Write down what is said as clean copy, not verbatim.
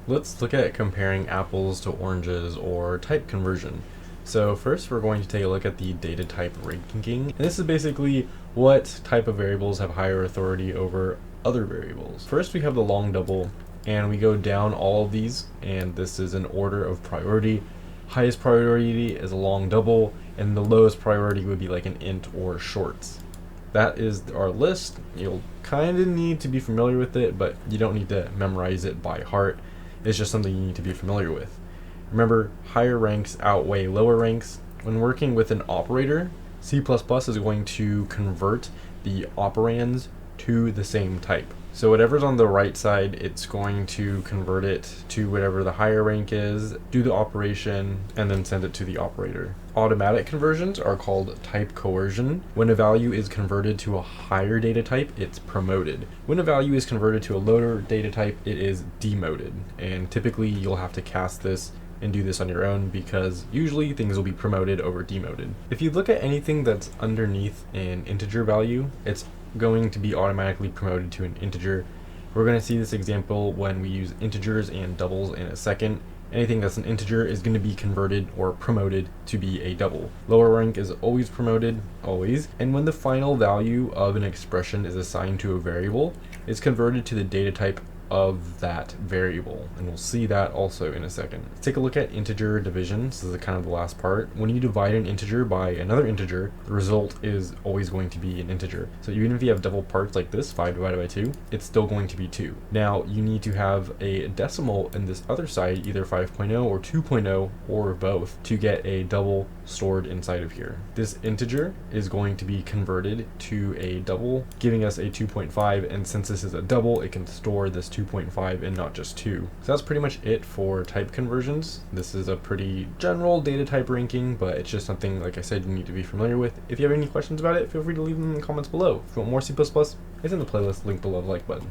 Let's look at comparing apples to oranges or type conversion. So first we're going to take a look at the data type ranking, and this is basically what type of variables have higher authority over other variables. First we have the long double, and we go down all of these, and this is an order of priority. Highest priority is a long double, and the lowest priority would be like an int or shorts. That is our list. You'll kind of need to be familiar with it, but you don't need to memorize it by heart. It's just something you need to be familiar with. Remember, higher ranks outweigh lower ranks. When working with an operator, C++ is going to convert the operands to the same type. So whatever's on the right side, it's going to convert it to whatever the higher rank is, do the operation, and then send it to the operator. Automatic conversions are called type coercion. When a value is converted to a higher data type, it's promoted. When a value is converted to a lower data type, it is demoted. And typically you'll have to cast this and do this on your own, because usually things will be promoted over demoted. If you look at anything that's underneath an integer value, it's going to be automatically promoted to an integer. We're going to see this example when we use integers and doubles in a second. Anything that's an integer is going to be converted or promoted to be a double. Lower rank is always promoted, always. And when the final value of an expression is assigned to a variable, it's converted to the data type of that variable, and we'll see that also in a second. Let's take a look at integer division. This is kind of the last part. When you divide an integer by another integer, the result is always going to be an integer. So even if you have double parts like this, 5 divided by 2, it's still going to be 2. Now you need to have a decimal in this other side, either 5.0 or 2.0 or both, to get a double stored inside of here. This integer is going to be converted to a double, giving us a 2.5, and since this is a double, it can store this 2.5 and not just 2. So that's pretty much it for type conversions. This is a pretty general data type ranking, but it's just something, like I said, you need to be familiar with. If you have any questions about it, feel free to leave them in the comments below. If you want more C++, it's in the playlist, link below the like button.